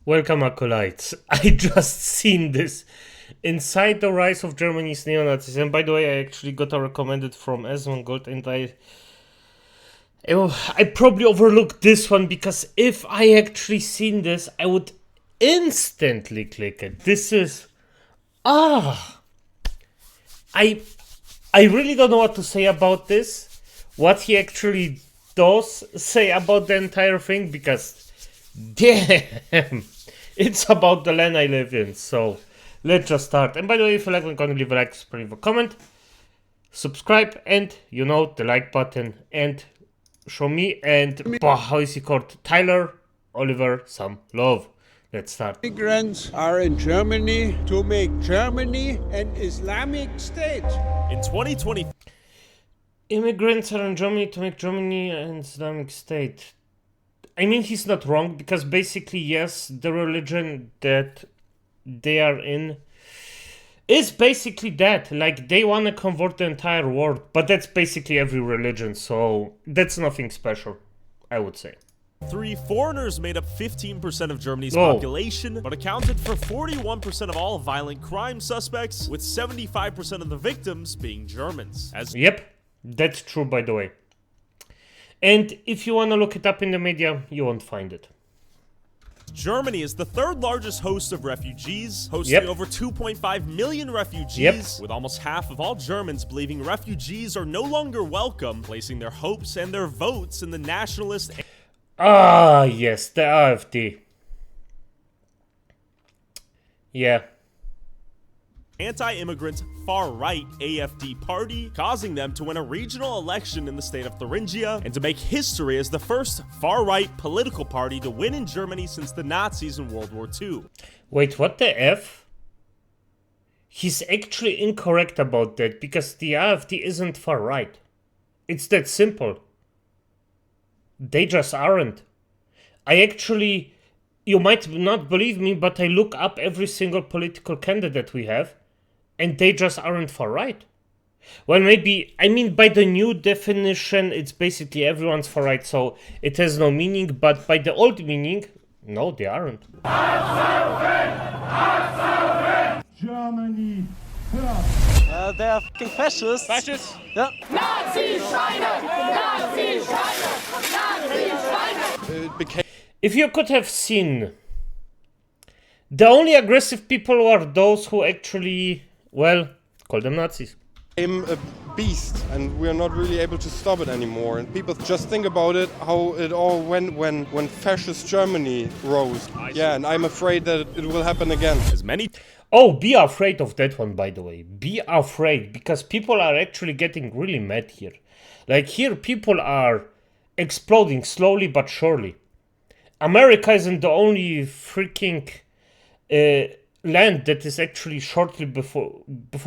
Welcome, acolytes. I just seen this. Inside the Rise of Germany's Neo-Nazis. And by the way, I actually got a recommended from Gold, and I probably overlooked this one because if I actually seen this, I would instantly click it. This is... I really don't know what to say about this. What he actually does say about the entire thing, because damn, it's about the land I live in. So let's just start. And by the way, if you like, gonna leave a like, leave a comment, subscribe, and the like button, and show me and how is he called, Tyler Oliver, some love. Let's start. Immigrants are in Germany to make Germany an Islamic state. In 2020, Immigrants are in Germany to make Germany an Islamic state. I mean, he's not wrong, because basically, yes, the religion that they are in is basically that. Like, they want to convert the entire world, but that's basically every religion, so that's nothing special, I would say. foreigners made up 15% of Germany's population, but accounted for 41% of all violent crime suspects, with 75% of the victims being Germans. Yep, that's true, by the way. And if you want to look it up in the media, you won't find it. Germany is the third largest host of refugees, hosting over 2.5 million refugees, with almost half of all Germans believing refugees are no longer welcome, placing their hopes and their votes in the nationalist... Yes, the AfD. Yeah. Anti-immigrant far-right AfD party, causing them to win a regional election in the state of Thuringia and to make history as the first far-right political party to win in Germany since the Nazis in World War II. Wait, what the F? He's actually incorrect about that, because the AfD isn't far-right. It's that simple. They just aren't. You might not believe me, but I look up every single political candidate we have, and they just aren't far right. Well, maybe, I mean, by the new definition, it's basically everyone's far right, so it has no meaning, but by the old meaning, no, they aren't. Germany. They are fucking fascists. Fascists? Yeah. Nazi-Schweine! Nazi-Schweine! Nazi-Schweine! If you could have seen, the only aggressive people are those who actually, well, call them Nazis. I'm a beast, and we're not really able to stop it anymore. And people just think about it, how it all went when fascist Germany rose. Yeah, and I'm afraid that it will happen again. Oh, be afraid of that one, by the way. Be afraid, because people are actually getting really mad here. Like, here people are exploding slowly but surely. America isn't the only freaking land that is actually shortly before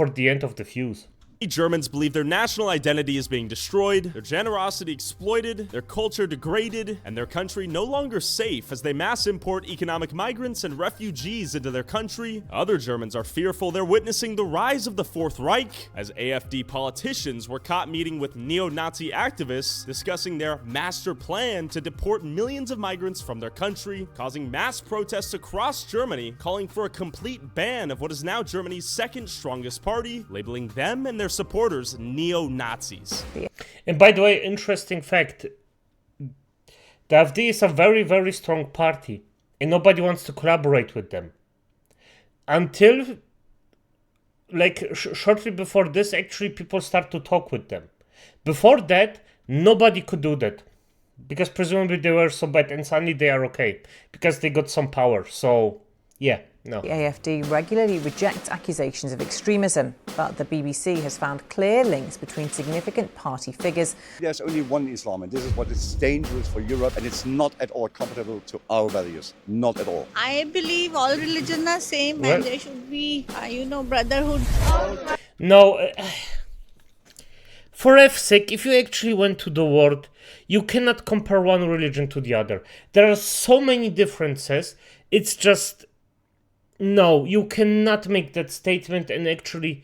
the end of the fuse. Germans believe their national identity is being destroyed, their generosity exploited, their culture degraded, and their country no longer safe as they mass import economic migrants and refugees into their country. Other Germans are fearful they're witnessing the rise of the Fourth Reich, as AfD politicians were caught meeting with neo-Nazi activists discussing their master plan to deport millions of migrants from their country, causing mass protests across Germany, calling for a complete ban of what is now Germany's second strongest party, labeling them and their supporters neo-Nazis. And by the way, interesting fact, the AfD is a very, very strong party, and nobody wants to collaborate with them. Until, like, shortly before this, actually people start to talk with them. Before that, nobody could do that, because presumably they were so bad, and suddenly they are okay, because they got some power, so, yeah. No. The AfD regularly rejects accusations of extremism, but the BBC has found clear links between significant party figures. There's only one Islam, and this is what is dangerous for Europe, and it's not at all compatible to our values. Not at all. I believe all religions are same, and there should be, brotherhood. No, for F's sake, if you actually went to the world, you cannot compare one religion to the other. There are so many differences, it's just... No, you cannot make that statement and actually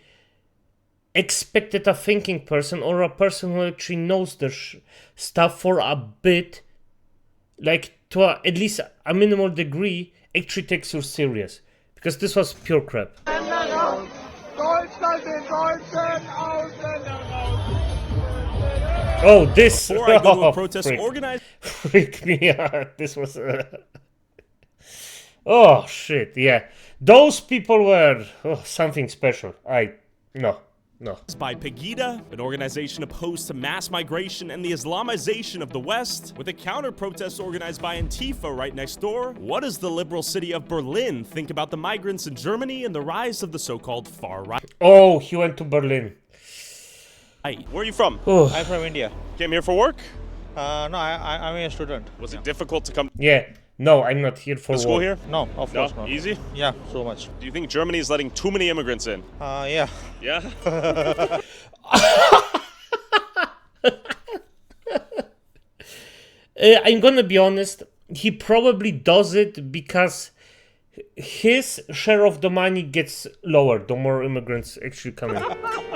expect that a thinking person or a person who actually knows their stuff for a bit, like, to at least a minimal degree, actually takes you serious. Because this was pure crap. Oh, this! Before I go to Oh, a protest freak. organized... Freak me out. This was... Oh, shit, yeah. Those people were something special. No. by Pegida, an organization opposed to mass migration and the Islamization of the West, with a counter-protest organized by Antifa right next door. What does the liberal city of Berlin think about the migrants in Germany and the rise of the so-called far right? Oh, he went to Berlin. Where are you from? Oh. I'm from India. Came here for work? No, I'm a student. Was it difficult to come Yeah. No, I'm not here for to school work. here? No, of course not. Easy? Yeah, so much. Do you think Germany is letting too many immigrants in? Yeah. Yeah? I'm gonna be honest, he probably does it because his share of the money gets lower the more immigrants actually come in.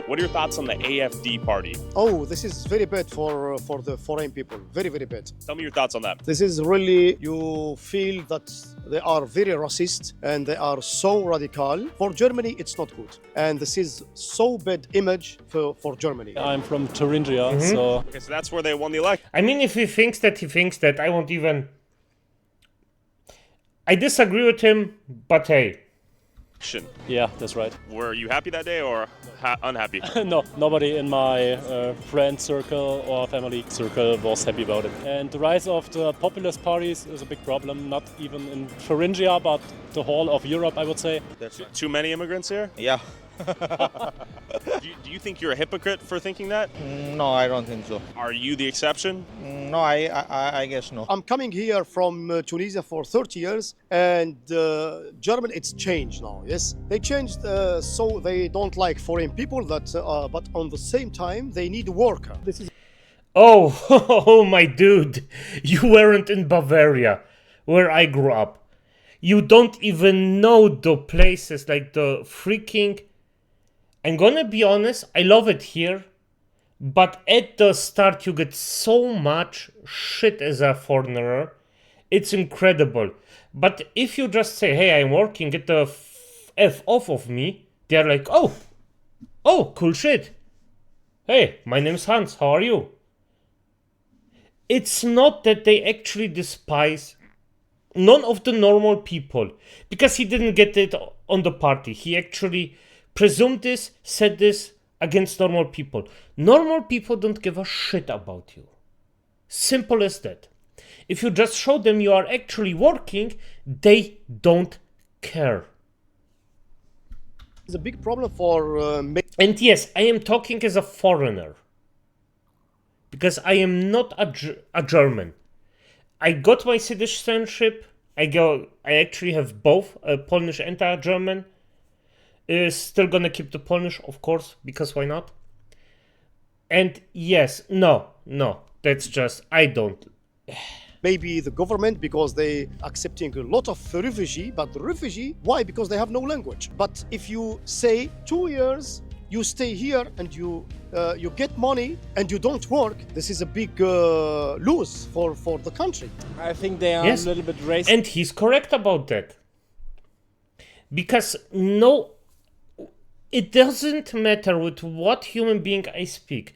What are your thoughts on the AFD party? Oh, this is very bad for the foreign people. Very, very bad. Tell me your thoughts on that. This is really, you feel that they are very racist and they are so radical. For Germany, it's not good. And this is so bad image for Germany. I'm from Thuringia, so... Okay, so that's where they won the election. I mean, if he thinks that, I won't even... I disagree with him, but hey. Yeah, that's right. Were you happy that day or unhappy? No, nobody in my friend circle or family circle was happy about it. And the rise of the populist parties is a big problem, not even in Thuringia, but the whole of Europe, I would say. Too many immigrants here? Yeah. Do you think you're a hypocrite for thinking that? No, I don't think so. Are you the exception? No, I guess no. I'm coming here from Tunisia for 30 years and German, it's changed now, yes? They changed so they don't like foreign people, that, but on the same time, they need a worker. This is... Oh, my dude, you weren't in Bavaria, where I grew up. You don't even know the places, like the freaking... I'm gonna be honest, I love it here, but at the start you get so much shit as a foreigner. It's incredible. But if you just say, hey, I'm working, get the F off of me, they're like, oh, cool shit. Hey, my name's Hans, how are you? It's not that they actually despise none of the normal people, because he didn't get it on the party. He actually presumed this, said this against normal people. Normal people don't give a shit about you. Simple as that. If you just show them you are actually working, they don't care. It's a big problem for... And yes, I am talking as a foreigner. Because I am not a German. I got my citizenship. I actually have both a Polish and a German. Still gonna keep the Polish, of course, because why not? And yes, no, that's just, I don't. Maybe the government, because they accepting a lot of refugee, but the refugee, why? Because they have no language. But if you say 2 years, you stay here and you get money and you don't work, this is a big lose for the country. I think they are Yes. a little bit racist. And he's correct about that. Because no, it doesn't matter with what human being I speak.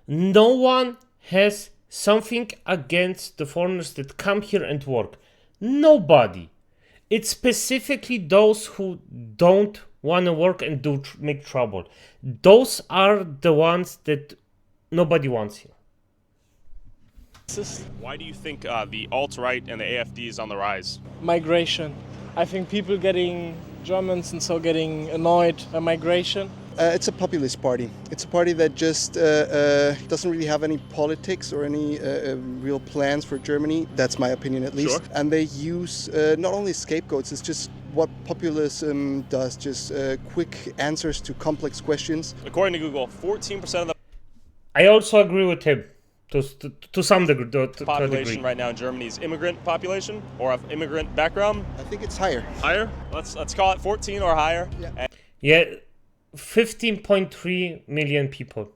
No one has something against the foreigners that come here and work. Nobody. It's specifically those who don't want to work and make trouble. Those are the ones that nobody wants here. Why do you think the alt-right and the AFD is on the rise? Migration. I think people Germans and so getting annoyed by migration. It's a populist party. It's a party that just doesn't really have any politics or any real plans for Germany. That's my opinion, at least. Sure. And they use not only scapegoats, it's just what populism does, just quick answers to complex questions. According to Google, 14% of the I also agree with him to some degree. To a population degree. right now in Germany is immigrant population or of immigrant background. I think it's higher. Higher? Let's call it 14 or higher. Yeah. Yeah, 15.3 million people.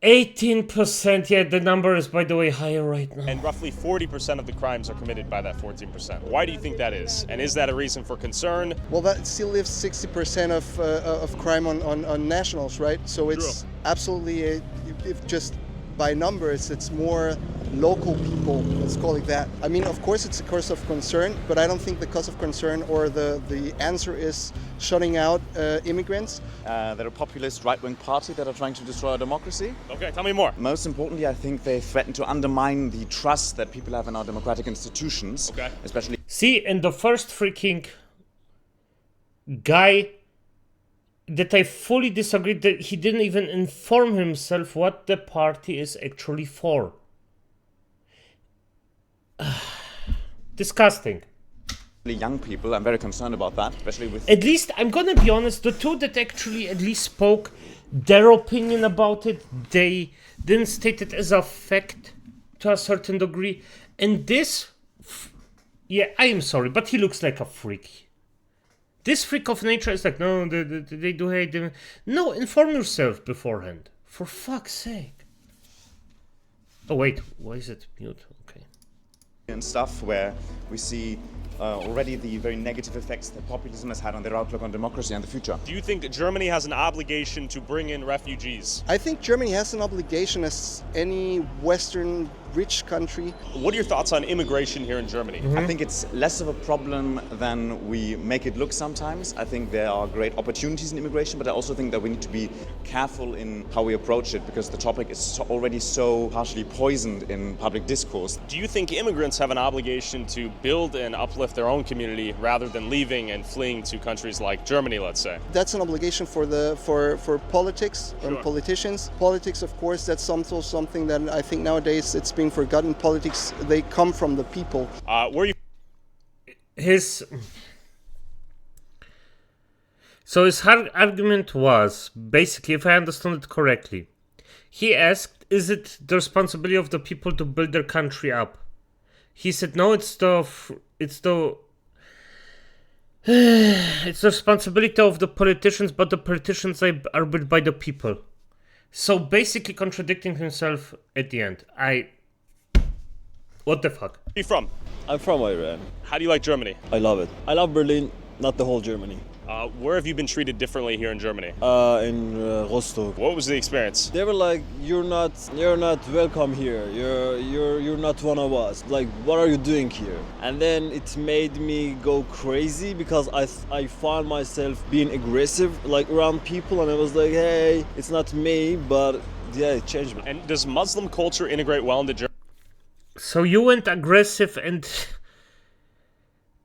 18%, yeah, the number is, by the way, higher right now. And roughly 40% of the crimes are committed by that 14%. Why do you think that is? And is that a reason for concern? Well, that still leaves 60% of crime on nationals, right? So it's absolutely, if just by numbers, it's more local people, let's call it that. I mean, of course, it's a cause of concern, but I don't think the cause of concern or the answer is shutting out immigrants. They're a populist right-wing party that are trying to destroy our democracy. Okay, tell me more. Most importantly, I think they threaten to undermine the trust that people have in our democratic institutions. Okay. Especially. See, and the first freaking guy that I fully disagree that he didn't even inform himself what the party is actually for. Disgusting. Young people, I'm very concerned about that, especially with... At least, I'm gonna be honest, the two that actually at least spoke their opinion about it, they didn't state it as a fact to a certain degree. And this, yeah, I am sorry, but he looks like a freak. This freak of nature is like, no, they do hate them. No, inform yourself beforehand. For fuck's sake. Oh wait, why is it mute? Okay. And stuff where we see already the very negative effects that populism has had on their outlook on democracy and the future. Do you think Germany has an obligation to bring in refugees? I think Germany has an obligation as any Western rich country. What are your thoughts on immigration here in Germany? I think it's less of a problem than we make it look sometimes. I think there are great opportunities in immigration, but I also think that we need to be careful in how we approach it because the topic is already so partially poisoned in public discourse. Do you think immigrants have an obligation to build and uplift their own community rather than leaving and fleeing to countries like Germany, let's say? That's an obligation for politics and politicians. Politics, of course, that's also something that I think nowadays it's being forgotten. Politics, they come from the people. Were you? So his argument was, basically, if I understand it correctly, he asked, is it the responsibility of the people to build their country up? He said, no, it's the responsibility of the politicians, but the politicians are built by the people. So basically contradicting himself at the end. What the fuck? Where are you from? I'm from Iran. How do you like Germany? I love it. I love Berlin, not the whole Germany. Where have you been treated differently here in Germany? In Rostock. What was the experience? They were like, you're not welcome here. You're not one of us. Like, what are you doing here? And then it made me go crazy because I found myself being aggressive like around people, and I was like, hey, it's not me, but yeah, it changed me. And does Muslim culture integrate well into Germany? So you went aggressive and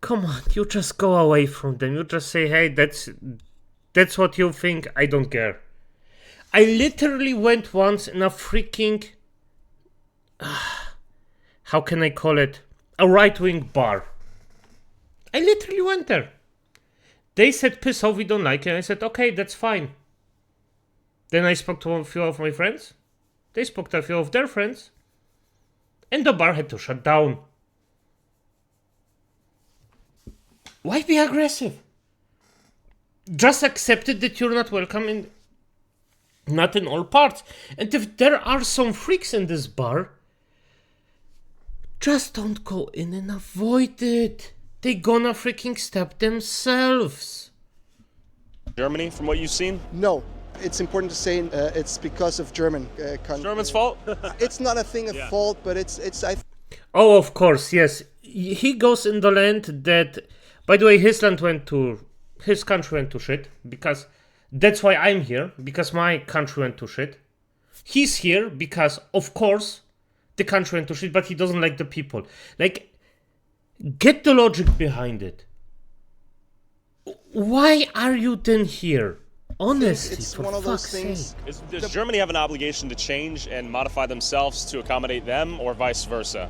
come on, you just go away from them. You just say, hey, that's what you think, I don't care. I literally went once in a freaking, how can I call it, a right-wing bar. I literally went there. They said, piss off, we don't like it. And I said, okay, that's fine. Then I spoke to a few of my friends. They spoke to a few of their friends. And the bar had to shut down. Why be aggressive? Just accept it that you're not welcome not in all parts. And if there are some freaks in this bar, just don't go in and avoid it. They gonna freaking stab themselves. Germany, from what you've seen? No. It's important to say it's because of German country. German's fault? It's not a thing of fault, but it's Oh, of course, yes. He goes in the land that, by the way, his country went to shit, because that's why I'm here, because my country went to shit. He's here because, of course, the country went to shit, but he doesn't like the people. Like, get the logic behind it. Why are you then here? Honestly, it's for one of those fuck's things. sake. Does Germany have an obligation to change and modify themselves to accommodate them, or vice versa?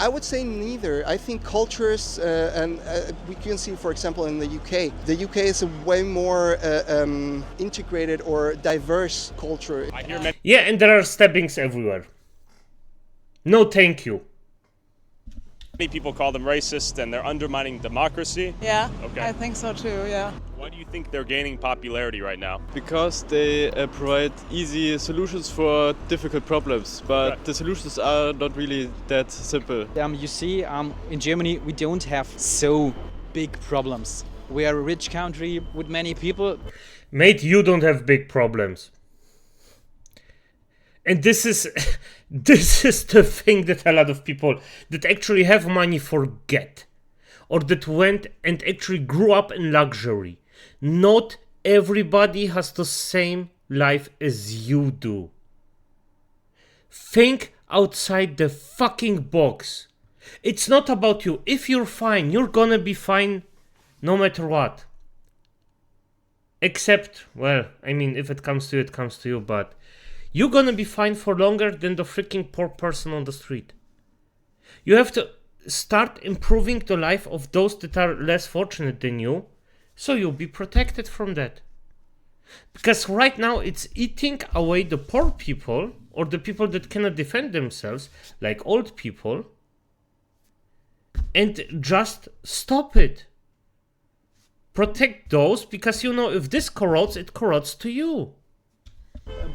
I would say neither. I think cultures, and we can see, for example, in the UK. The UK is a way more integrated or diverse culture. I hear many. Yeah, and there are stabbings everywhere. No, thank you. Many people call them racist and they're undermining democracy. Yeah, Okay. I think so too, yeah. Why do you think they're gaining popularity right now? Because they provide easy solutions for difficult problems, but the solutions are not really that simple. You see, in Germany we don't have so big problems. We are a rich country with many people. Mate, you don't have big problems. And this is this is the thing that a lot of people that actually have money forget, or that went and actually grew up in luxury. Not everybody has the same life as you do. Think outside the fucking box. It's not about you. If you're fine, you're gonna be fine no matter what. Except, well, I mean, if it comes to you, it comes to you, but you're gonna be fine for longer than the freaking poor person on the street. You have to start improving the life of those that are less fortunate than you, so you'll be protected from that. Because right now it's eating away the poor people, or the people that cannot defend themselves, like old people, and just stop it. Protect those, because you know, if this corrodes, it corrodes to you.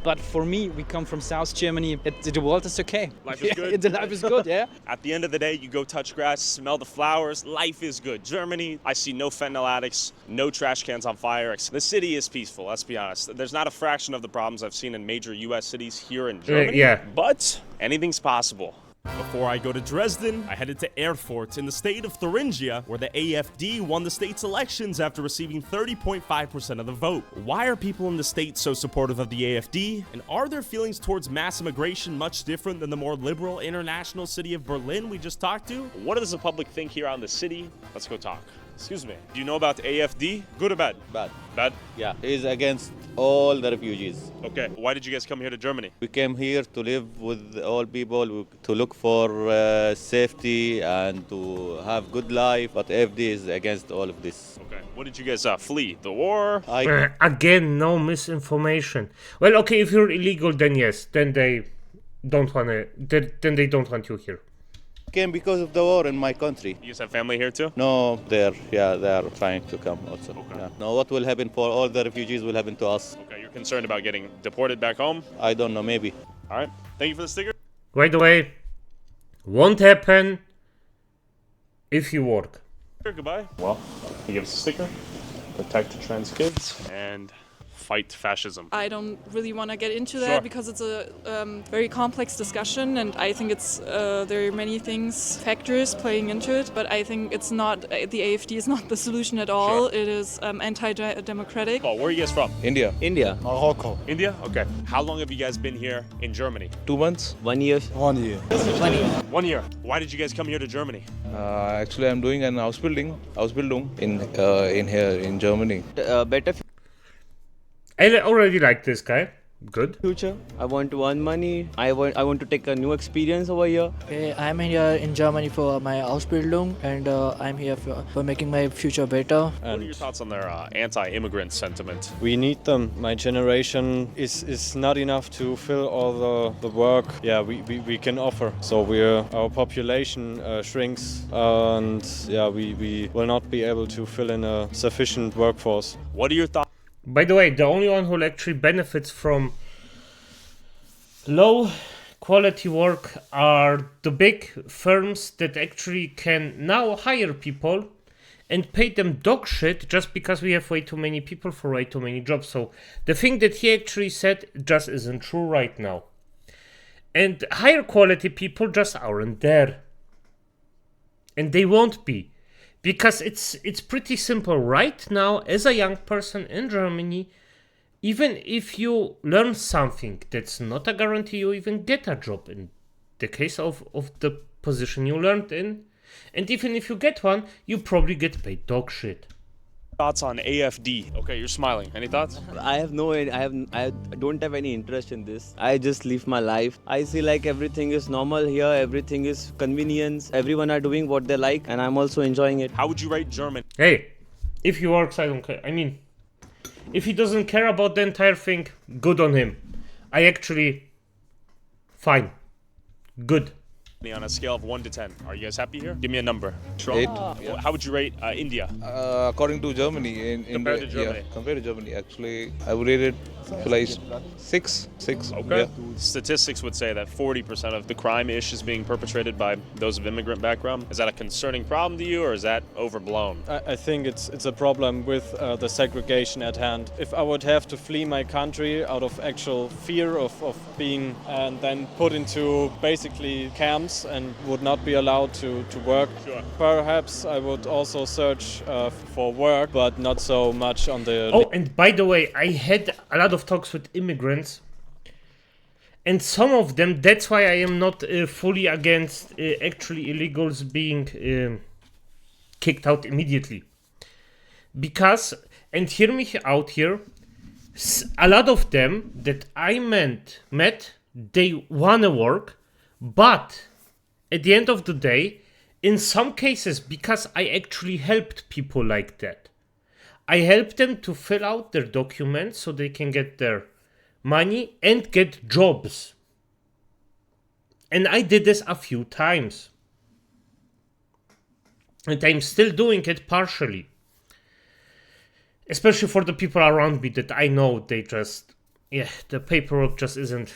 But for me, we come from South Germany. The world is okay. Life is good. The life is good, yeah. At the end of the day, you go touch grass, smell the flowers, life is good. Germany, I see no fentanyl addicts, no trash cans on fire. The city is peaceful, let's be honest. There's not a fraction of the problems I've seen in major US cities here in Germany. Yeah. But anything's possible. Before I go to Dresden, I headed to Erfurt in the state of Thuringia, where the AfD won the state's elections after receiving 30.5% of the vote. Why are people in the state so supportive of the AfD? And are their feelings towards mass immigration much different than the more liberal international city of Berlin we just talked to? What does the public think here on the city? Let's go talk. Excuse me. Do you know about AfD? Good or bad? Bad. Bad? Yeah, he's against all the refugees. Okay. Why did you guys come here to Germany? We came here to live with all people, to look for safety and to have good life, but AfD is against all of this. Okay. What did you guys flee? The war? Again, no misinformation. Well, okay, if you're illegal, then yes, then they don't wanna. Then they don't want you here. Came because of the war in my country. You guys have family here too? No, they are trying to come also. Okay. Yeah. Now, what will happen for all the refugees will happen to us. Okay, you're concerned about getting deported back home? I don't know, maybe. All right. Thank you for the sticker. By the way, won't happen if you work. Goodbye. Well, he gives a sticker. Protect trans kids and fight fascism. I don't really want to get into Sure. that because it's a very complex discussion, and I think it's there are many factors playing into it. But I think it's not the AfD is not the solution at all. Sure. It is anti-democratic. Oh, where are you guys from? India. India. Morocco. India? Okay. How long have you guys been here in Germany? 2 months. 1 year. 1 year. 1 year. Why did you guys come here to Germany? Actually, I'm doing an Ausbildung in here in Germany. Better I already like this guy. Good. future. I want to earn money. I want to take a new experience over here. I'm here in Germany for my Ausbildung, and I'm here for making my future better. What are your thoughts on their anti-immigrant sentiment? We need them. My generation is not enough to fill all the work we can offer. So our population shrinks, and we will not be able to fill in a sufficient workforce. What are your thoughts? By the way, the only one who actually benefits from low quality work are the big firms that actually can now hire people and pay them dog shit just because we have way too many people for way too many jobs. So the thing that he actually said just isn't true right now. And higher quality people just aren't there. And they won't be. Because it's pretty simple. Right now, as a young person in Germany, even if you learn something, that's not a guarantee you even get a job in the case of the position you learned in. And even if you get one, you probably get paid dog shit. Thoughts on AfD? Okay, you're smiling. Any thoughts? I don't have any interest in this. I just live my life. I see like everything is normal here. Everything is convenience. Everyone are doing what they like, and I'm also enjoying it. How would you rate Germany? Hey, if he works, I don't care. I mean, if he doesn't care about the entire thing, good on him. I actually... Fine. Good. On a scale of 1 to 10, are you guys happy here? Give me a number. Strong? 8. How would you rate India? According to Germany, in Compared India, to Germany. Yeah, compared to Germany, actually, I would rate it like 6. Okay. Yeah. Statistics would say that 40% of the crime-ish is being perpetrated by those of immigrant background. Is that a concerning problem to you, or is that overblown? I think it's a problem with the segregation at hand. If I would have to flee my country out of actual fear of being and then put into basically camps and would not be allowed to work, Sure. Perhaps I would also search for work, but not so much on the... Oh, and by the way, I had a lot of talks with immigrants, and some of them, that's why I am not fully against actually illegals being kicked out immediately. Because, and hear me out here, a lot of them that I met, they wanna work, but at the end of the day, in some cases, because I actually helped people like that, I helped them to fill out their documents so they can get their money and get jobs. And I did this a few times. And I'm still doing it partially. Especially for the people around me that I know they just... Yeah, the paperwork just isn't...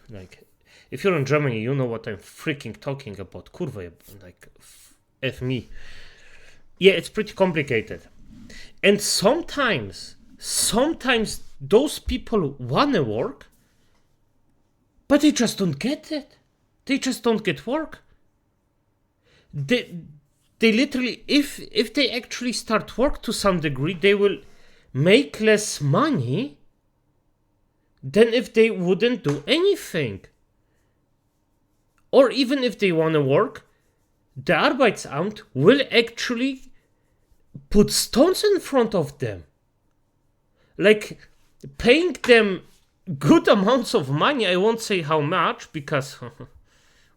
like, if you're in Germany, you know what I'm freaking talking about. Kurwa, like, F me. Yeah, it's pretty complicated. And sometimes those people wanna work, but they just don't get it. They just don't get work. They literally, if they actually start work to some degree, they will make less money than if they wouldn't do anything. Or even if they wanna work, the Arbeitsamt will actually put stones in front of them. Like, paying them good amounts of money, I won't say how much, because...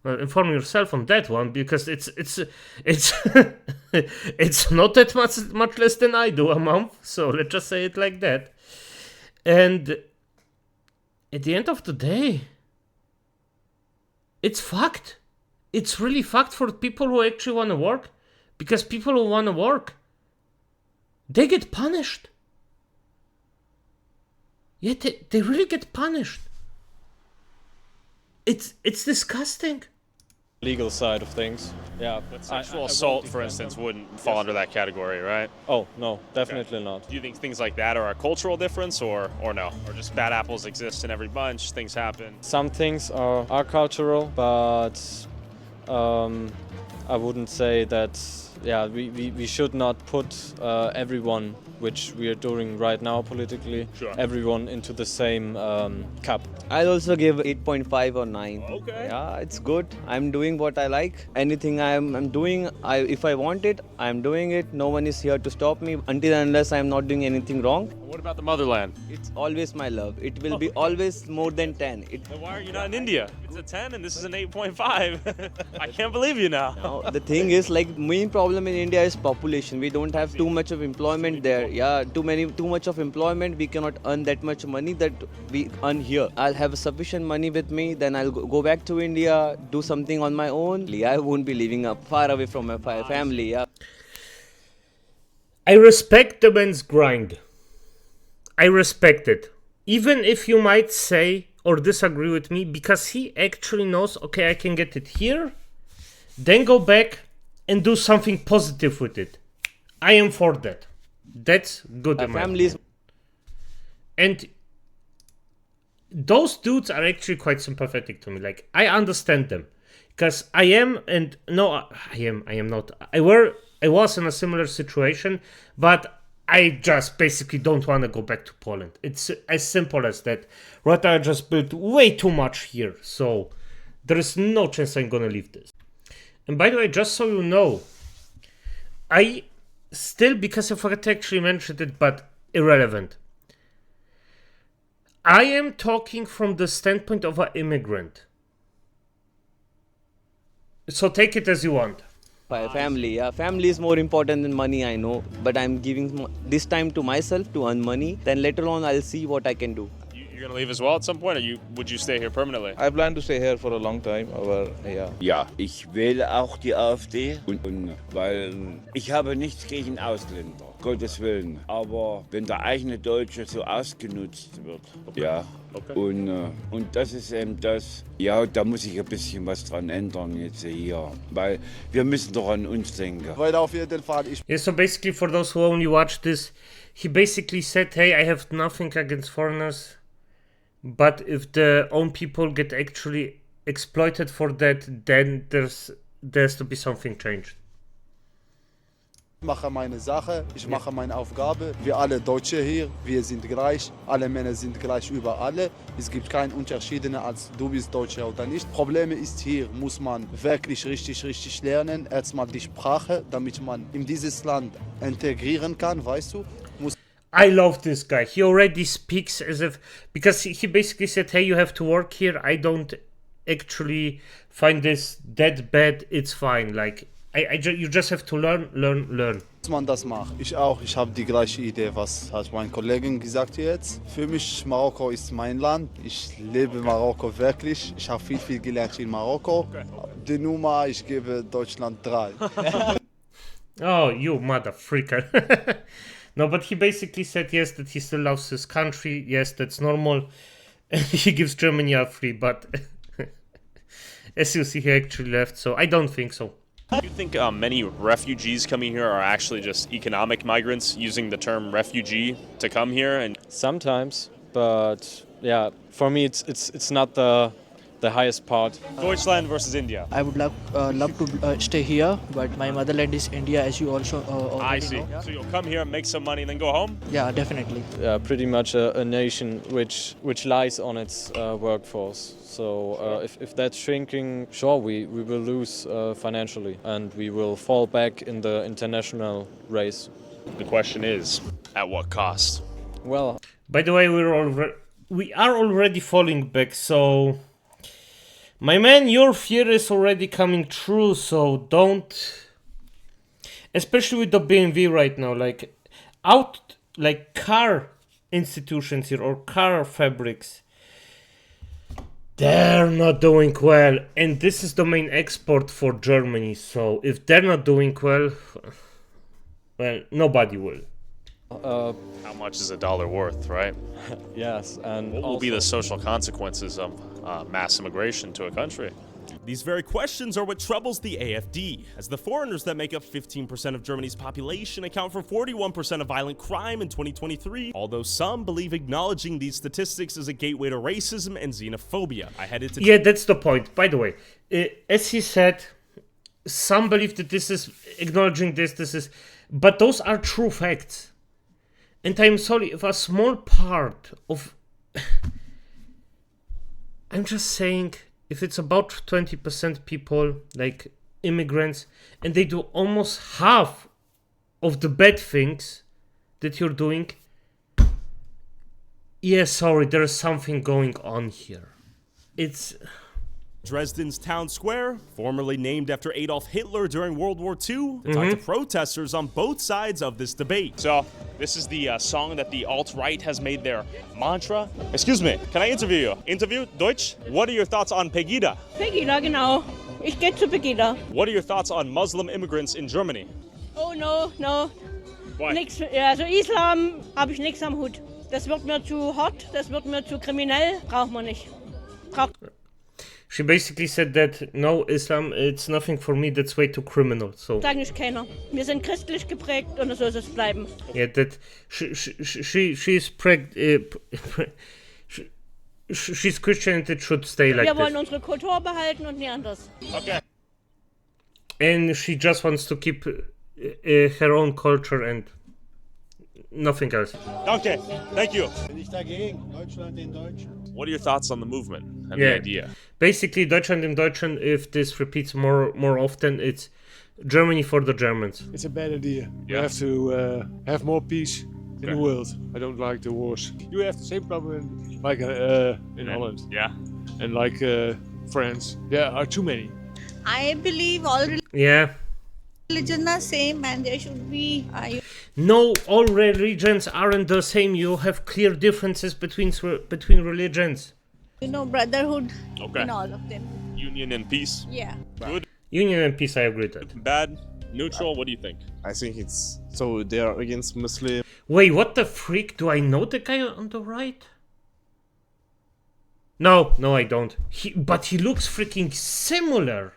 well, inform yourself on that one, because it's it's not that much less than I do a month, so let's just say it like that. And at the end of the day, it's fucked. It's really fucked for people who actually want to work, because people who want to work, they get punished. Yeah, they really get punished. It's disgusting. Legal side of things, yeah. But sexual assault, for instance, wouldn't fall under that category, right? Oh, no, definitely not. Do you think things like that are a cultural difference, or no? Or just bad apples exist in every bunch, things happen? Some things are cultural, but I wouldn't say that, yeah, we should not put everyone, which we are doing right now politically, Sure. everyone into the same cup. I'll also give 8.5 or 9. Okay. Yeah, it's good. I'm doing what I like. Anything I'm doing, if I want it, I'm doing it. No one is here to stop me until and unless I'm not doing anything wrong. What about the motherland? It's always my love. It will be always more than 10. Then why are you not in India? It's a 10 and this is an 8.5. I can't believe you now. Now, the thing is, like, main problem in India is population. We don't have too much of employment there. Yeah, too much of employment. We cannot earn that much money that we earn here. I'll have sufficient money with me, then I'll go back to India, do something on my own. I won't be living up far away from my family. Yeah. I respect the man's grind. I respect it. Even if you might say or disagree with me, because he actually knows, okay, I can get it here, then go back and do something positive with it. I am for that. That's good. My families. And those dudes are actually quite sympathetic to me. Like, I understand them. Because I am, and no, I am not. I was in a similar situation, but I just basically don't want to go back to Poland. It's as simple as that. Right, I just built way too much here, so there is no chance I'm gonna leave this. And by the way, just so you know, I still, because I forgot to actually mention it, but irrelevant. I am talking from the standpoint of an immigrant. So take it as you want. Family, yeah. Family is more important than money, I know. But I'm giving this time to myself to earn money. Then later on, I'll see what I can do. You're gonna leave as well at some point, or would you stay here permanently? I plan to stay here for a long time, aber ja. Ja, ich wähle auch die AfD, weil ich habe nichts gegen Ausländer, Gottes Willen. Aber wenn der eigene Deutsche so ausgenutzt wird, ja, und das ist eben das, ja, da muss ich ein bisschen was dran ändern jetzt hier, weil wir müssen doch an uns denken. Weil auf jeden Fall Yeah, so basically for those who only watch this, he basically said, hey, I have nothing against foreigners, but if the own people get actually exploited for that, then there's to be something changed. Ich mache meine Sache, ich mache meine Aufgabe. Wir alle Deutsche hier, wir sind gleich. Alle Männer sind gleich über alle. Es gibt keinen Unterschied, als du bist Deutscher oder nicht. Probleme ist hier, muss man wirklich richtig lernen. Erstmal die Sprache, damit man in dieses Land integrieren kann, weißt du. I love this guy. He already speaks as if, because he basically said, hey, you have to work here. I don't actually find this that bad. It's fine. Like, you just have to learn. Muss man das macht. Ich auch. Ich habe die gleiche Idee, was hat mein Kollege gesagt jetzt. Für mich, Marokko ist mein Land. Ich lebe Marokko wirklich. Ich habe viel gelernt in Marokko. Die Nummer, ich gebe Deutschland 3. Oh, you mother freaker. No, but he basically said, yes, that he still loves his country. Yes, that's normal. He gives Germany a free, but as you see, he actually left, so I don't think so. Do you think many refugees coming here are actually just economic migrants using the term refugee to come here? And sometimes, but yeah, for me it's not the highest part. Deutschland versus India. I would love to stay here, but my motherland is India, as you also I see. know. So you'll come here, make some money, and then go home? Yeah, definitely. Pretty much a nation which lies on its workforce. So if that's shrinking, sure, we will lose financially, and we will fall back in the international race. The question is, at what cost? Well, by the way, we are already falling back, so my man, your fear is already coming true, so don't, especially with the BMW right now, like car institutions here or car fabrics, they're not doing well, and this is the main export for Germany, so if they're not doing well, nobody will. How much is a dollar worth, right? Yes, and what will be the social consequences of mass immigration to a country? These very questions are what troubles the AfD, as the foreigners that make up 15% of Germany's population account for 41% of violent crime in 2023, although some believe acknowledging these statistics is a gateway to racism and xenophobia. Yeah, that's the point. By the way, as he said, some believe that this is acknowledging this is, but those are true facts. And I'm sorry if a small part of, I'm just saying, if it's about 20% people, like immigrants, and they do almost half of the bad things that you're doing, yeah, sorry, there's something going on here. It's... Dresden's town square, formerly named after Adolf Hitler during World War II, to talk to protesters on both sides of this debate. So, this is the song that the alt-right has made their mantra. Excuse me, can I interview you? Interview? Deutsch? What are your thoughts on Pegida? Pegida, genau. Ich gehe zu Pegida. What are your thoughts on Muslim immigrants in Germany? Oh, no. Why? Nix, also Islam habe ich nichts am Hut. Das wird mir zu hart, das wird mir zu kriminell. Braucht man nicht. She basically said that, no, Islam, it's nothing for me, that's way too criminal. So Sag nicht keiner. Wir sind christlich geprägt und so soll es bleiben. Yeah, that she's she's Christian and it should stay like Wir wollen this. unsere Kultur behalten und nie anders. Okay. And she just wants to keep her own culture and nothing else. Okay, thank you. Bin ich dagegen. Deutschland in Deutschland. What are your thoughts on the movement and the idea? Basically, Deutschland in Deutschland, if this repeats more often, it's Germany for the Germans. It's a bad idea. Yeah. We have to have more peace in the world. I don't like the wars. You have the same problem like in Holland. Yeah. And like France. There are too many. I believe all Yeah. Religions are same and there should be No, all religions aren't the same. You have clear differences between religions. brotherhood Okay. in all of them. Union and peace. Yeah. Good. Union and peace, I agree with that. Bad. Neutral. What do you think? I think it's so they are against Muslim. Wait, what the freak? Do I know the guy on the right? No, I don't. But he looks freaking similar.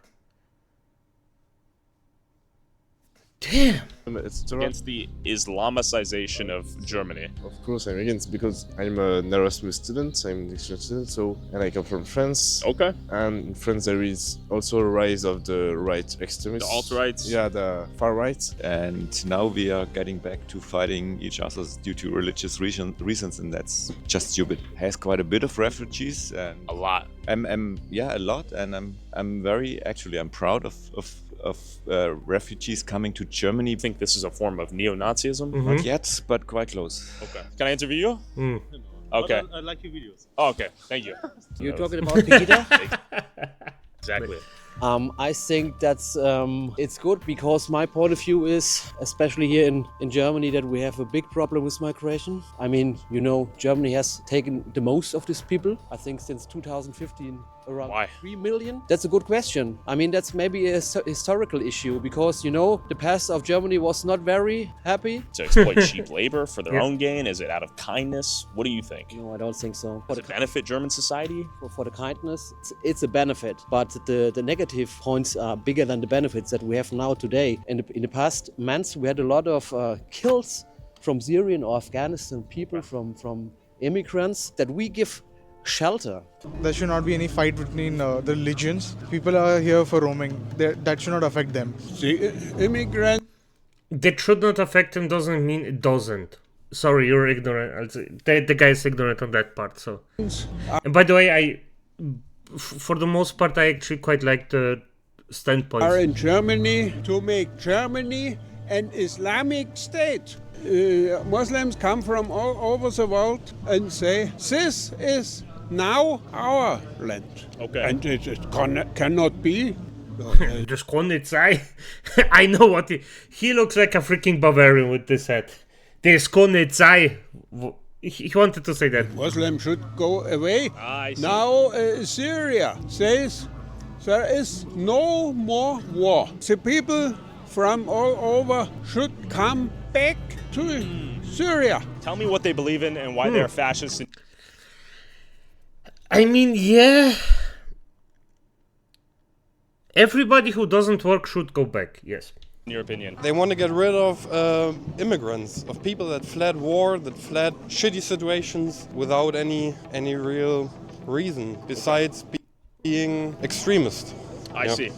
Damn. It's against the Islamicization of Germany. Of course, I'm against because I'm an Erasmus student. I'm an exchange student, and I come from France. Okay. And in France, there is also a rise of the right extremists. The alt-rights. Yeah, the far right. And now we are getting back to fighting each other due to religious reasons, and that's just stupid. Has quite a bit of refugees and a lot. Yeah, a lot, and I'm proud of refugees coming to Germany. I think this is a form of neo-Nazism? Not yet, but quite close. Okay. Can I interview you? Okay. I like your videos. Oh, okay, thank you. You're talking about Pegida? Exactly. I think that's it's good because my point of view is, especially here in Germany, that we have a big problem with migration. I mean, Germany has taken the most of these people. I think since 2015, around 3 million. That's a good question. I mean, that's maybe a historical issue because, the past of Germany was not very happy. To exploit cheap labor for their own gain? Is it out of kindness? What do you think? No, I don't think so. Does it benefit German society? For the kindness, it's a benefit, but the negative points are bigger than the benefits that we have now today. In the past months, we had a lot of kills from Syrian or Afghanistan people, from immigrants that we give shelter. There should not be any fight between the religions. People are here for roaming. That should not affect them. See, immigrant. That should not affect him doesn't mean it doesn't. Sorry, you're ignorant. The guy is ignorant on that part. So, and by the way, for the most part, I actually quite like the standpoint. Are in Germany to make Germany an Islamic state. Muslims come from all over the world and say this is now our land. Okay. And it cannot be. Das kann nicht sein. I know what he looks like a freaking Bavarian with this hat. Das kann nicht sein. Ich wanted to say that. Muslims should go away. I see. Now Syria says there is no more war. The people from all over should come back to Syria. Tell me what they believe in and why they're fascist. I mean, yeah. Everybody who doesn't work should go back, yes. In your opinion? They want to get rid of immigrants, of people that fled war, that fled shitty situations without any real reason besides being extremist. I see.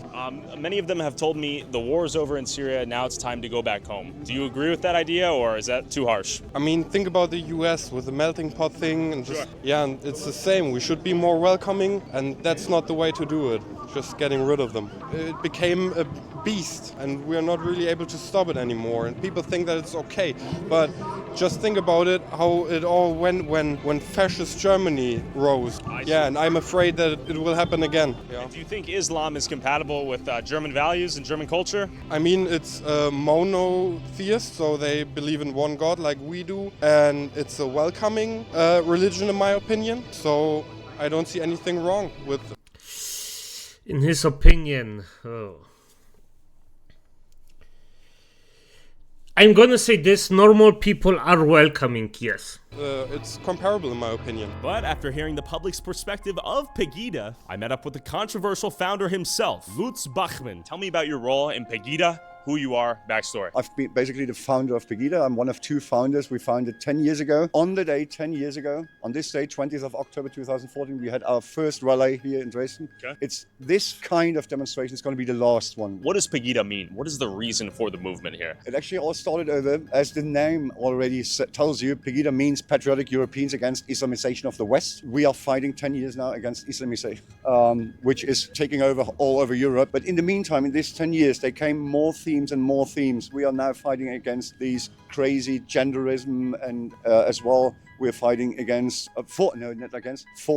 Many of them have told me the war is over in Syria, now it's time to go back home. Do you agree with that idea, or is that too harsh? I mean, think about the US with the melting pot thing, and and it's the same. We should be more welcoming, and that's not the way to do it. Just getting rid of them. It became a beast, and we're not really able to stop it anymore. And people think that it's okay, but just think about it, how it all went when fascist Germany rose. And I'm afraid that it will happen again. Do you think Islam is compatible with German values and German culture? I mean, it's monotheist, so they believe in one God like we do, and it's a welcoming religion in my opinion, so I don't see anything wrong with it. In his opinion, I'm gonna say this, normal people are welcoming, yes. It's comparable in my opinion. But after hearing the public's perspective of Pegida, I met up with the controversial founder himself, Lutz Bachmann. Tell me about your role in Pegida, who you are, backstory. I've been basically the founder of Pegida. I'm one of two founders. We founded 10 years ago. On the day, 10 years ago, on this day, 20th of October 2014, we had our first rally here in Dresden. Okay. It's this kind of demonstration is going to be the last one. What does Pegida mean? What is the reason for the movement here? It actually all started over, as the name already tells you, Pegida means Patriotic Europeans Against Islamization of the West. We are fighting 10 years now against Islamization, which is taking over all over Europe. But in the meantime, in these 10 years, there came more themes themes and more themes. We are now fighting against these crazy genderism, and as well, we're fighting against, for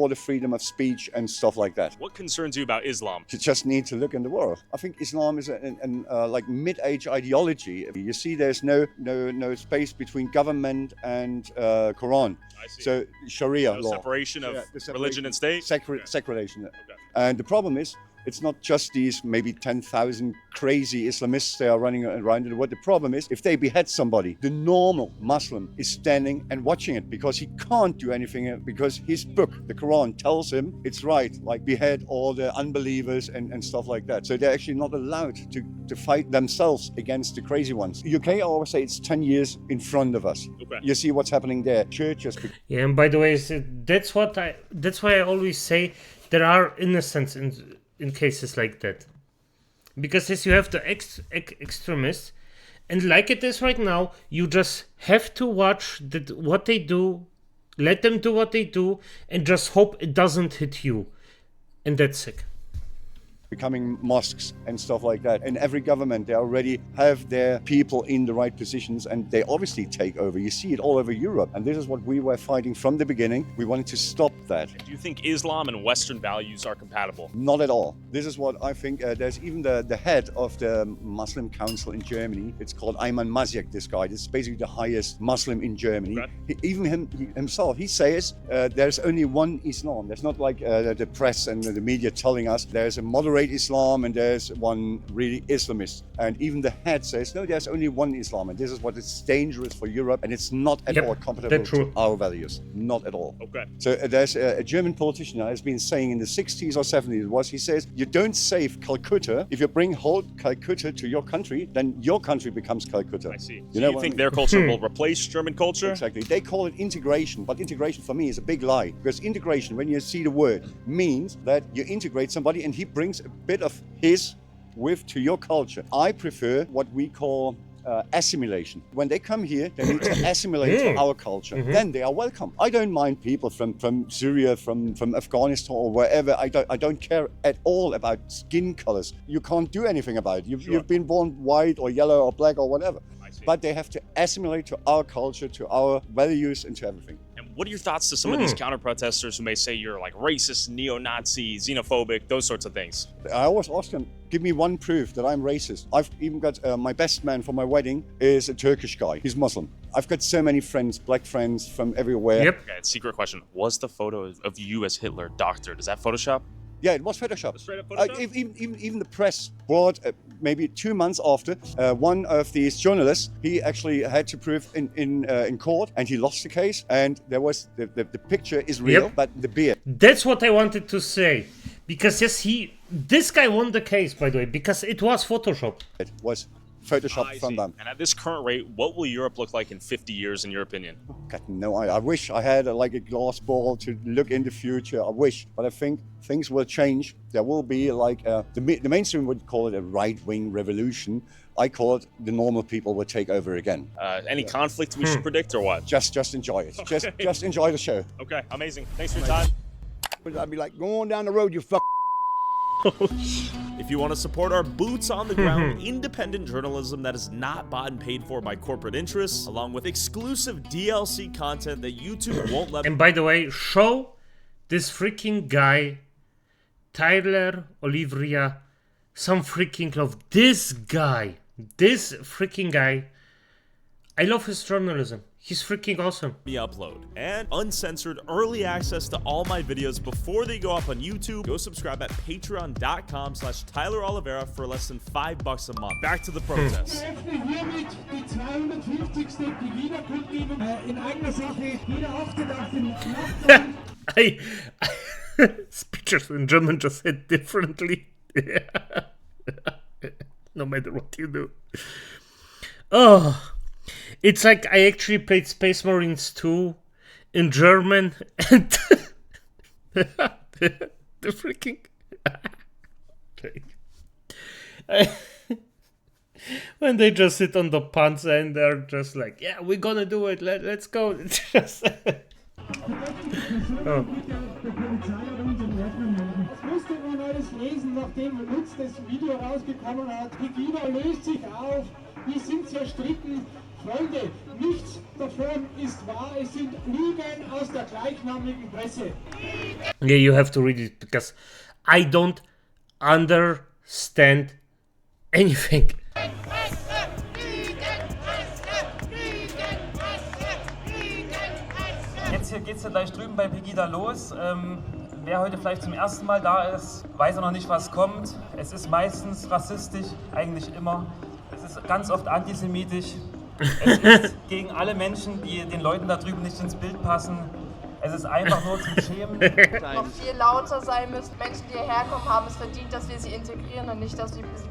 the freedom of speech and stuff like that. What concerns you about Islam? You just need to look in the world. I think Islam is like mid-age ideology. You see, there's no space between government and Quran. I see. So Sharia No law. separation of the religion and state? Separation. And the problem is, it's not just these maybe 10,000 crazy Islamists they are running around in the world. The problem is, if they behead somebody, the normal Muslim is standing and watching it because he can't do anything because his book, the Quran, tells him it's right, like behead all the unbelievers and stuff like that. So they're actually not allowed to fight themselves against the crazy ones. UK, I always say it's 10 years in front of us. Okay. You see what's happening there. Churches. Yeah, and by the way, that's why I always say there are innocents in cases like that, because as you have the extremists, and like it is right now, you just have to watch what they do, let them do what they do, and just hope it doesn't hit you, and that's sick. Becoming mosques and stuff like that. In every government, they already have their people in the right positions, and they obviously take over. You see it all over Europe, and this is what we were fighting from the beginning. We wanted to stop that. Do you think Islam and Western values are compatible? Not at all. This is what I think. There's even the head of the Muslim Council in Germany. It's called Ayman Maziak, this guy. It's basically the highest Muslim in Germany. Okay. Himself, he says there's only one Islam. There's not like the press and the media telling us there's a moderate Islam and there's one really Islamist. And even the head says, no, there's only one Islam. And this is what is dangerous for Europe. And it's not at all compatible to our values. Not at all. Okay. So there's a German politician who has been saying in the 60s or 70s, he says, you don't save Calcutta. If you bring whole Calcutta to your country, then your country becomes Calcutta. I see. You So you think their culture will replace German culture? Exactly. They call it integration, but integration for me is a big lie. Because integration, when you see the word, means that you integrate somebody and he brings a bit of his to your culture. I prefer what we call assimilation. When they come here, they need to assimilate to our culture. Then they are welcome. I don't mind people from Syria, from Afghanistan or wherever. I don't care at all about skin colors. You can't do anything about it. You've been born white or yellow or black or whatever. But they have to assimilate to our culture, to our values, and to everything. And what are your thoughts to some of these counter-protesters who may say you're like racist, neo-Nazi, xenophobic, those sorts of things? I always ask them, give me one proof that I'm racist. I've even got my best man for my wedding is a Turkish guy. He's Muslim. I've got so many friends, black friends from everywhere. Yep. Okay, secret question. Was the photo of you as Hitler doctored? Is that Photoshop? Yeah, it was Photoshop. Straight up Photoshop? Even the press brought, maybe 2 months after, one of these journalists, he actually had to prove in court, and he lost the case. And there was the picture is real, but the beard. That's what I wanted to say, because yes, this guy won the case, by the way, because it was Photoshop. It was Photoshop from them. And at this current rate, what will Europe look like in 50 years, in your opinion? Got no idea. I wish I had like a glass ball to look in the future. I wish, but I think things will change. There will be like the mainstream would call it a right-wing revolution. I call it the normal people will take over again. Any conflict we should predict or what? Just enjoy it. Okay. Just enjoy the show. Okay, amazing. Thanks for your time. I'd be like, go on down the road, you fuck. If you want to support our boots on the ground independent journalism that is not bought and paid for by corporate interests, along with exclusive DLC content that YouTube won't let. And by the way, show this freaking guy, Tyler Olivria, some freaking love. This freaking guy, I love his journalism. He's freaking awesome. Me upload and uncensored early access to all my videos before they go up on YouTube. Go subscribe at patreon.com/Tyler Oliveira for less than $5 a month. Back to the protests. Speeches in German just hit differently. No matter what you do. Oh. It's like I actually played Space Marines 2 in German, and the freaking when they just sit on the panzer and they're just like, yeah, we're gonna do it, let's go. It's just musste man alles lesen, nachdem Lutz das Video rausgekommen hat. Pegida löst sich auf, wir sind zerstritten. Freunde, nichts davon ist wahr, es sind Lügen aus der gleichnamigen Presse. Yeah, you have to read it because I don't understand anything. Jetzt hier geht's ja gleich drüben bei Pegida los. Wer heute vielleicht zum ersten Mal da ist, weiß auch noch nicht, was kommt. Es ist meistens rassistisch, eigentlich immer. Es ist ganz oft antisemitisch. Es ist gegen alle Menschen, die den Leuten da drüben nicht ins Bild passen. Es ist einfach nur zum Schämen. Noch viel lauter sein müssen. Menschen, die hierher kommen, haben es verdient, dass wir sie integrieren und nicht, dass wir sie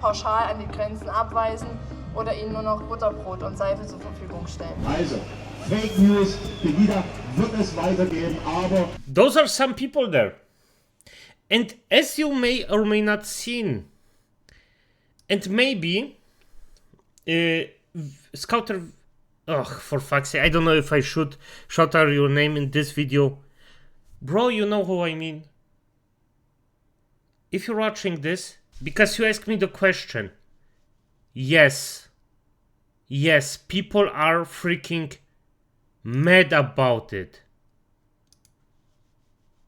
pauschal an die Grenzen abweisen oder ihnen nur noch Butterbrot und Seife zur Verfügung stellen. Also, Fake News, Pegida wird es weitergeben, aber... Those are some people there. And as you may or may not seen, and maybe... Scouter... Ugh, for fuck's sake, I don't know if I should shout out your name in this video. Bro, you know who I mean. If you're watching this, because you asked me the question. Yes. Yes, people are freaking mad about it.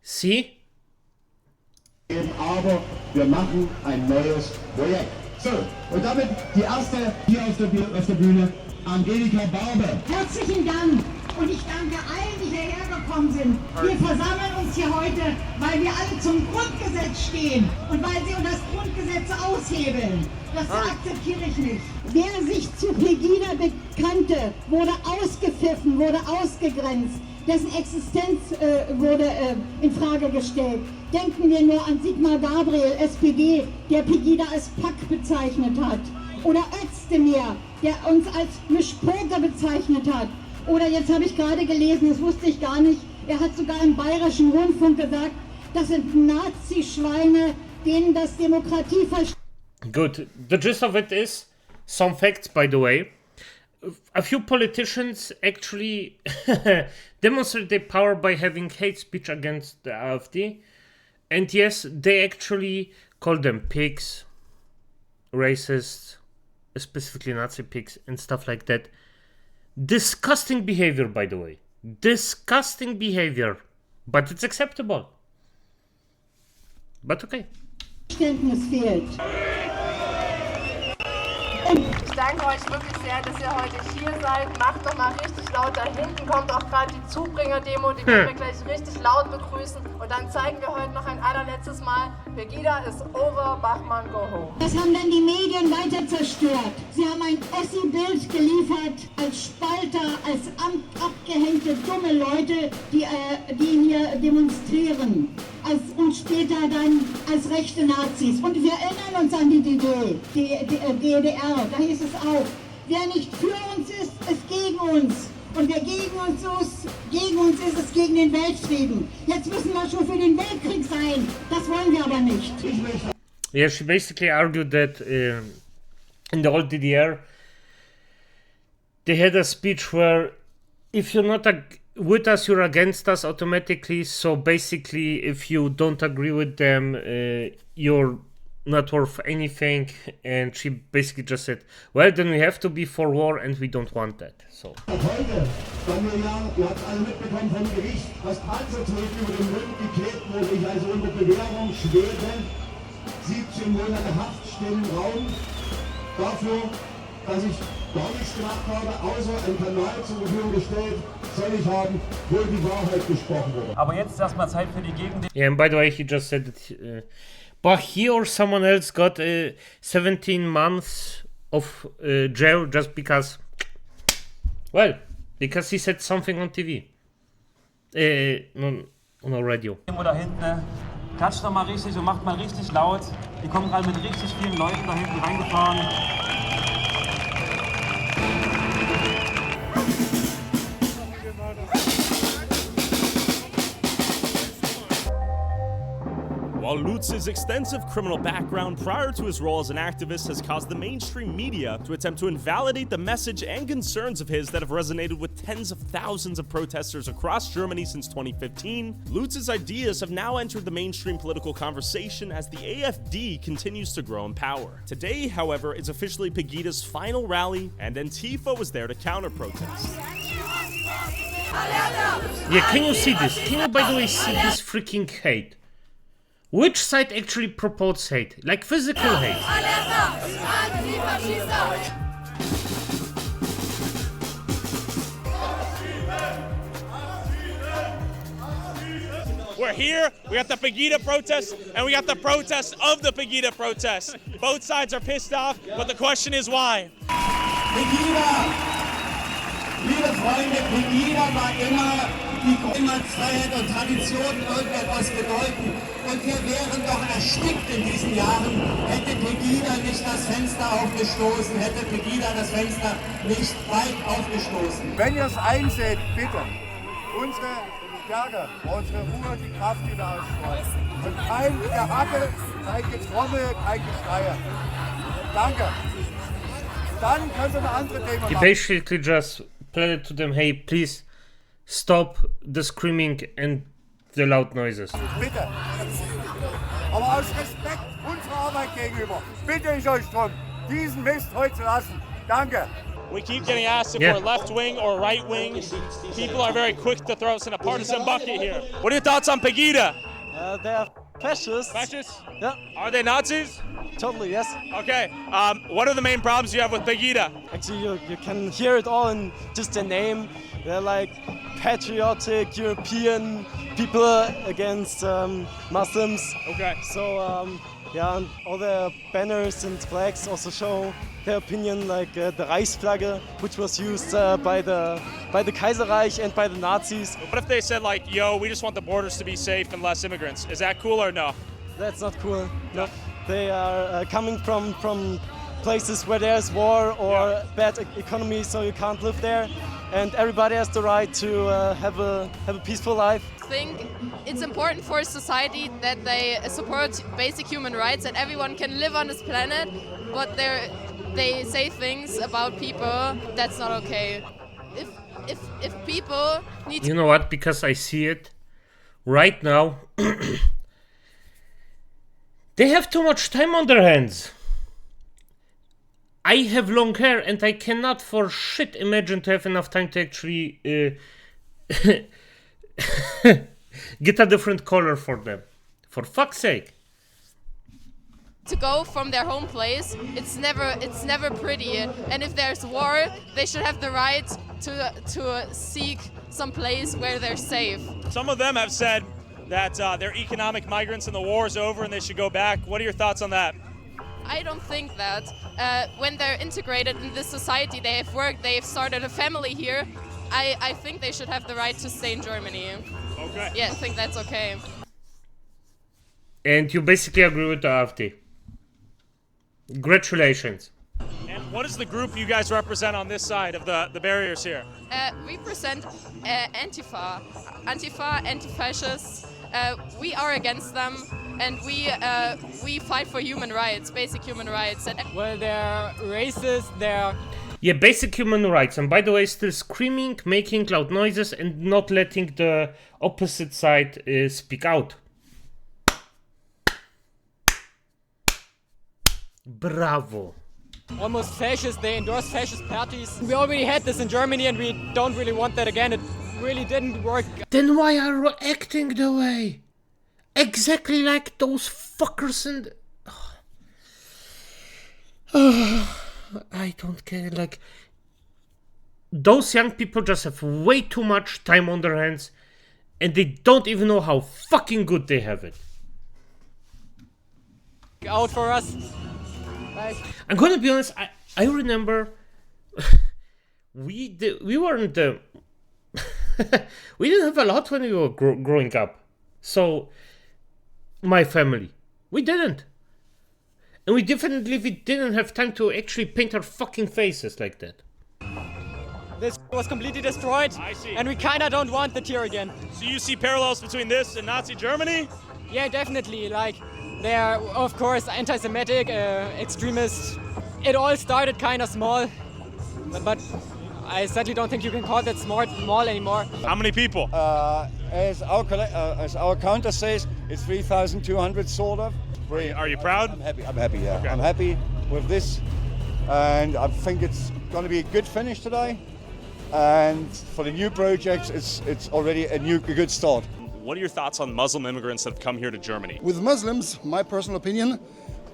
See? Aber wir machen ein neues Projekt. So, und damit die erste hier auf der Bühne, Angelika Barbe. Herzlichen Dank und ich danke allen, die hierher gekommen sind. Wir versammeln uns hier heute, weil wir alle zum Grundgesetz stehen und weil sie das Grundgesetz aushebeln. Das akzeptiere ich nicht. Wer sich zu Pegida bekannte, wurde ausgepfiffen, wurde ausgegrenzt. Dessen Existenz wurde in Frage gestellt. Denken wir nur an Sigmar Gabriel, SPD, der Pegida als Pack bezeichnet hat. Oder Özdemir, der uns als Mischpoker bezeichnet hat. Oder jetzt habe ich gerade gelesen, das wusste ich gar nicht, er hat sogar im Bayerischen Rundfunk gesagt, das sind Nazi-Schweine, denen das Demokratie Good. The gist of it is, some facts by the way. A few politicians actually demonstrate their power by having hate speech against the AfD. And yes, they actually call them pigs, racists, specifically Nazi pigs and stuff like that. Disgusting behavior, by the way. Disgusting behavior. But it's acceptable. But okay. Verständnis fehlt. Ich danke euch wirklich sehr, dass ihr heute hier seid. Macht noch mal richtig laut. Da hinten kommt auch gerade die Zubringer-Demo. Die werden wir gleich richtig laut begrüßen. Und dann zeigen wir heute noch ein allerletztes Mal, Pegida ist over, Bachmann, go home. Was haben denn die Medien weiter zerstört? Sie haben ein Ossi-Bild geliefert als Spalter, als abgehängte, dumme Leute, die hier demonstrieren. Und später dann als rechte Nazis. Und wir erinnern uns an die DDR. Da hieß es auch, wer nicht für uns ist, ist gegen uns. Und wer gegen uns ist, ist gegen den Weltfrieden. Jetzt müssen wir schon für den Weltkrieg sein. Das wollen wir aber nicht. Yeah, she basically argued that in the old DDR, they had a speech where if you're not with us, you're against us automatically. So basically, if you don't agree with them, you're not worth anything. And she basically just said, well, then we have to be for war and we don't want that. So. Heute, Daniel, ihr habt alle mitbekommen vom Gericht, das Panzertape über den Mund geklebt wurde, ich also unter Bewährung schwere, 17 Monate Haft stehen im Raum, dafür, dass ich gar nichts gemacht habe, außer einen Kanal zur Verfügung gestellt, soll ich haben, wo die Wahrheit gesprochen wurde. Aber jetzt ist erstmal Zeit für die Gegend. Yeah, and by the way, he just said that but he or someone else got 17 months of jail just because, well, because he said something on TV. On a radio. Da hinten, klatscht doch mal richtig und macht mal richtig laut. Die kommen gerade mit richtig vielen Leuten da hinten reingefahren. While Lutz's extensive criminal background prior to his role as an activist has caused the mainstream media to attempt to invalidate the message and concerns of his that have resonated with tens of thousands of protesters across Germany since 2015, Lutz's ideas have now entered the mainstream political conversation as the AfD continues to grow in power. Today, however, is officially Pegida's final rally, and Antifa was there to counter-protest. Yeah, can you see this? Can you, by the way, see this freaking hate? Which side actually promotes hate? Like physical hate. We're here, we got the Pegida protest, and we got the protest of the Pegida protest. Both sides are pissed off, but the question is why? Pegida! Liebe Freunde, Pegida war die Heimatfreiheit und Tradition irgendetwas bedeuten. Und wir wären doch erstickt in diesen Jahren, hätte Pegida nicht das Fenster aufgestoßen, hätte Pegida das Fenster nicht weit aufgestoßen. Wenn ihr es einseht, bitte, unsere Stärke, unsere Ruhe, die Kraft, die wir ausstrahlen. Und kein Gehacke, kein Getrommel, kein Geschrei. Danke. Dann können wir eine andere Thema He machen. basically just pleaded to them, hey, please stop the screaming and the loud noises. Bitte. Aber aus Respekt unserer Arbeit gegenüber bitte ich euch drum, diesen Mist heute zu lassen. Danke. We keep getting asked if we're left wing or right wing. People are very quick to throw us in a partisan bucket here. What are your thoughts on Pegida? They are fascists. Fascists? Yeah. Are they Nazis? Totally, yes. Okay. What are the main problems you have with Pegida? Actually, you can hear it all in just the name. They're like patriotic European people against Muslims. Okay. So, yeah, and all the banners and flags also show their opinion, like the Reichsflagge, which was used by the Kaiserreich and by the Nazis. What if they said like, yo, we just want the borders to be safe and less immigrants? Is that cool or no? That's not cool. No. They are coming from places where there's war or bad economy, so you can't live there. And everybody has the right to have a peaceful life. I think it's important for society that they support basic human rights, and everyone can live on this planet, but they say things about people that's not okay. If people need to... You know what? Because I see it right now. They have too much time on their hands. I have long hair and I cannot for shit imagine to have enough time to actually get a different color for them. For fuck's sake. To go from their home place, it's never pretty. And if there's war, they should have the right to seek some place where they're safe. Some of them have said that they're economic migrants and the war is over and they should go back. What are your thoughts on that? I don't think that. When they're integrated in this society, they have worked, they have started a family here, I think they should have the right to stay in Germany. Okay. Yeah, I think that's okay. And you basically agree with the AfD. Congratulations. And what is the group you guys represent on this side of the barriers here? We present Antifa, anti-fascists. We are against them, and we fight for human rights, basic human rights. Well, they're racist, they're... Yeah, basic human rights. And by the way, still screaming, making loud noises, and not letting the opposite side speak out. Bravo. Almost fascist, they endorse fascist parties. We already had this in Germany and we don't really want that again. It really didn't work. Then why are you acting the way? Exactly like those fuckers and... I don't get it. Like, those young people just have way too much time on their hands and they don't even know how fucking good they have it. Out for us. I'm gonna be honest, I remember we weren't we didn't have a lot when we were growing up. So my family, we didn't. And we didn't have time to actually paint our fucking faces like that. This was completely destroyed. I see. And we kinda don't want it here again. So you see parallels between this and Nazi Germany? Yeah, definitely. Like, they are, of course, anti-Semitic, extremists. It all started kind of small, but I sadly don't think you can call that small anymore. How many people? As our counter says, it's 3,200 sort of. Are you proud? I'm happy, yeah. Okay. I'm happy with this, and I think it's going to be a good finish today. And for the new projects, it's already a good start. What are your thoughts on Muslim immigrants that have come here to Germany? With Muslims, my personal opinion,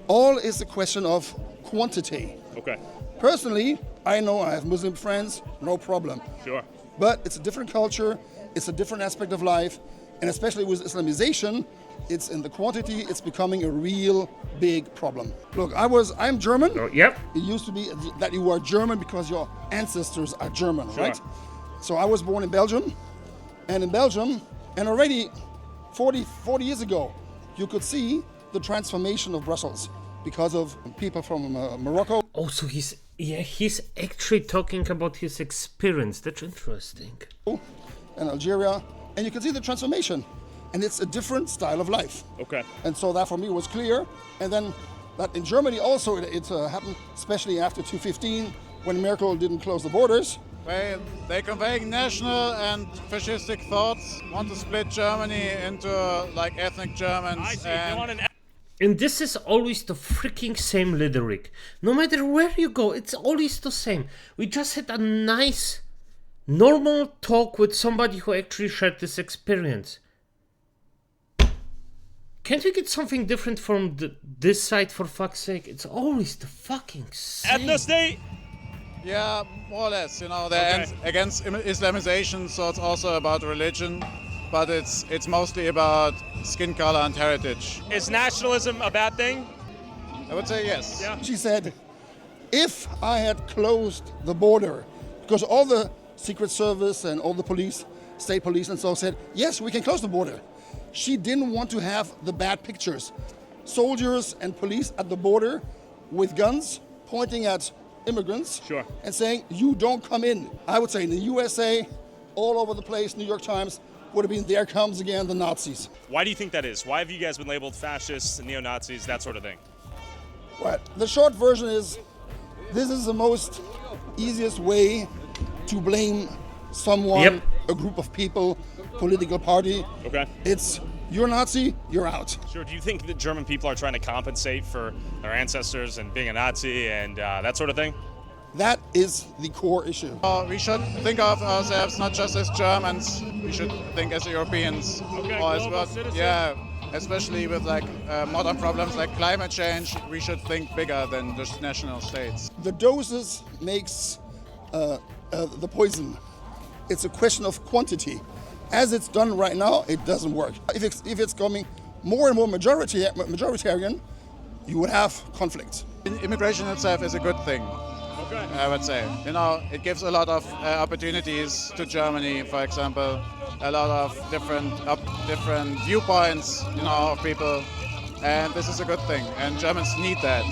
all is a question of quantity. Okay. Personally, I know I have Muslim friends, no problem. Sure. But it's a different culture, it's a different aspect of life, and especially with Islamization, it's in the quantity, it's becoming a real big problem. Look, I'm German. Oh, yep. It used to be that you were German because your ancestors are German, Sure. right? So I was born in Belgium, and already 40 years ago, you could see the transformation of Brussels because of people from Morocco. Oh, so he's actually talking about his experience. That's interesting. And Algeria, and you can see the transformation. And it's a different style of life. Okay. And so that for me was clear. And then that in Germany also it happened, especially after 2015, when Merkel didn't close the borders. They convey national and fascistic thoughts, want to split Germany into like ethnic Germans. And this is always the freaking same lyric. No matter where you go, it's always the same. We just had a nice, normal talk with somebody who actually shared this experience. Can't we get something different from this side, for fuck's sake? It's always the fucking same. Ethnicity? Yeah, more or less. You know, they're against Islamization, so it's also about religion, but it's mostly about skin color and heritage. Is nationalism a bad thing? I would say yes. Yeah. She said, if I had closed the border, because all the Secret Service and all the police, state police and so said, yes, we can close the border. She didn't want to have the bad pictures. Soldiers and police at the border with guns pointing at immigrants and saying, you don't come in. I would say in the USA, all over the place, New York Times, would have been, there comes again the Nazis. Why do you think that is? Why have you guys been labeled fascists, neo-Nazis, that sort of thing? Well, the short version is, this is the most easiest way to blame someone, a group of people, political party. Okay. It's, you're Nazi, you're out. Sure. Do you think that German people are trying to compensate for their ancestors and being a Nazi and that sort of thing? That is the core issue. We should think of ourselves not just as Germans, we should think as Europeans. Okay, or as global well, citizens. yeah, especially with like modern problems like climate change, we should think bigger than just national states. The doses makes the poison. It's a question of quantity. As it's done right now, it doesn't work. If it's coming more and more majoritarian, you would have conflict. Immigration itself is a good thing. Okay. I would say. You know, it gives a lot of opportunities to Germany, for example, a lot of different viewpoints, you know, of people, and this is a good thing, and Germans need that.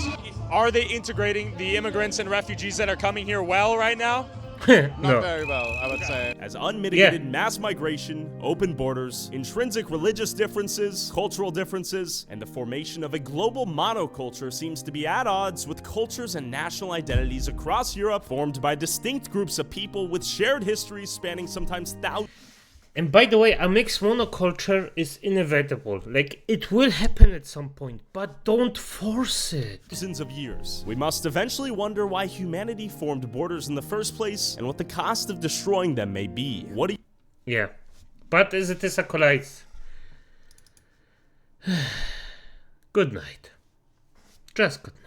Are they integrating the immigrants and refugees that are coming here well right now? Not very well, I would say. As unmitigated mass migration, open borders, intrinsic religious differences, cultural differences, and the formation of a global monoculture seems to be at odds with cultures and national identities across Europe formed by distinct groups of people with shared histories spanning sometimes thousands. And by the way, a mixed monoculture is inevitable. Like, it will happen at some point, but don't force it. Thousands of years. We must eventually wonder why humanity formed borders in the first place and what the cost of destroying them may be. What do you... Yeah, but as it is acolytes, good night. Just good night.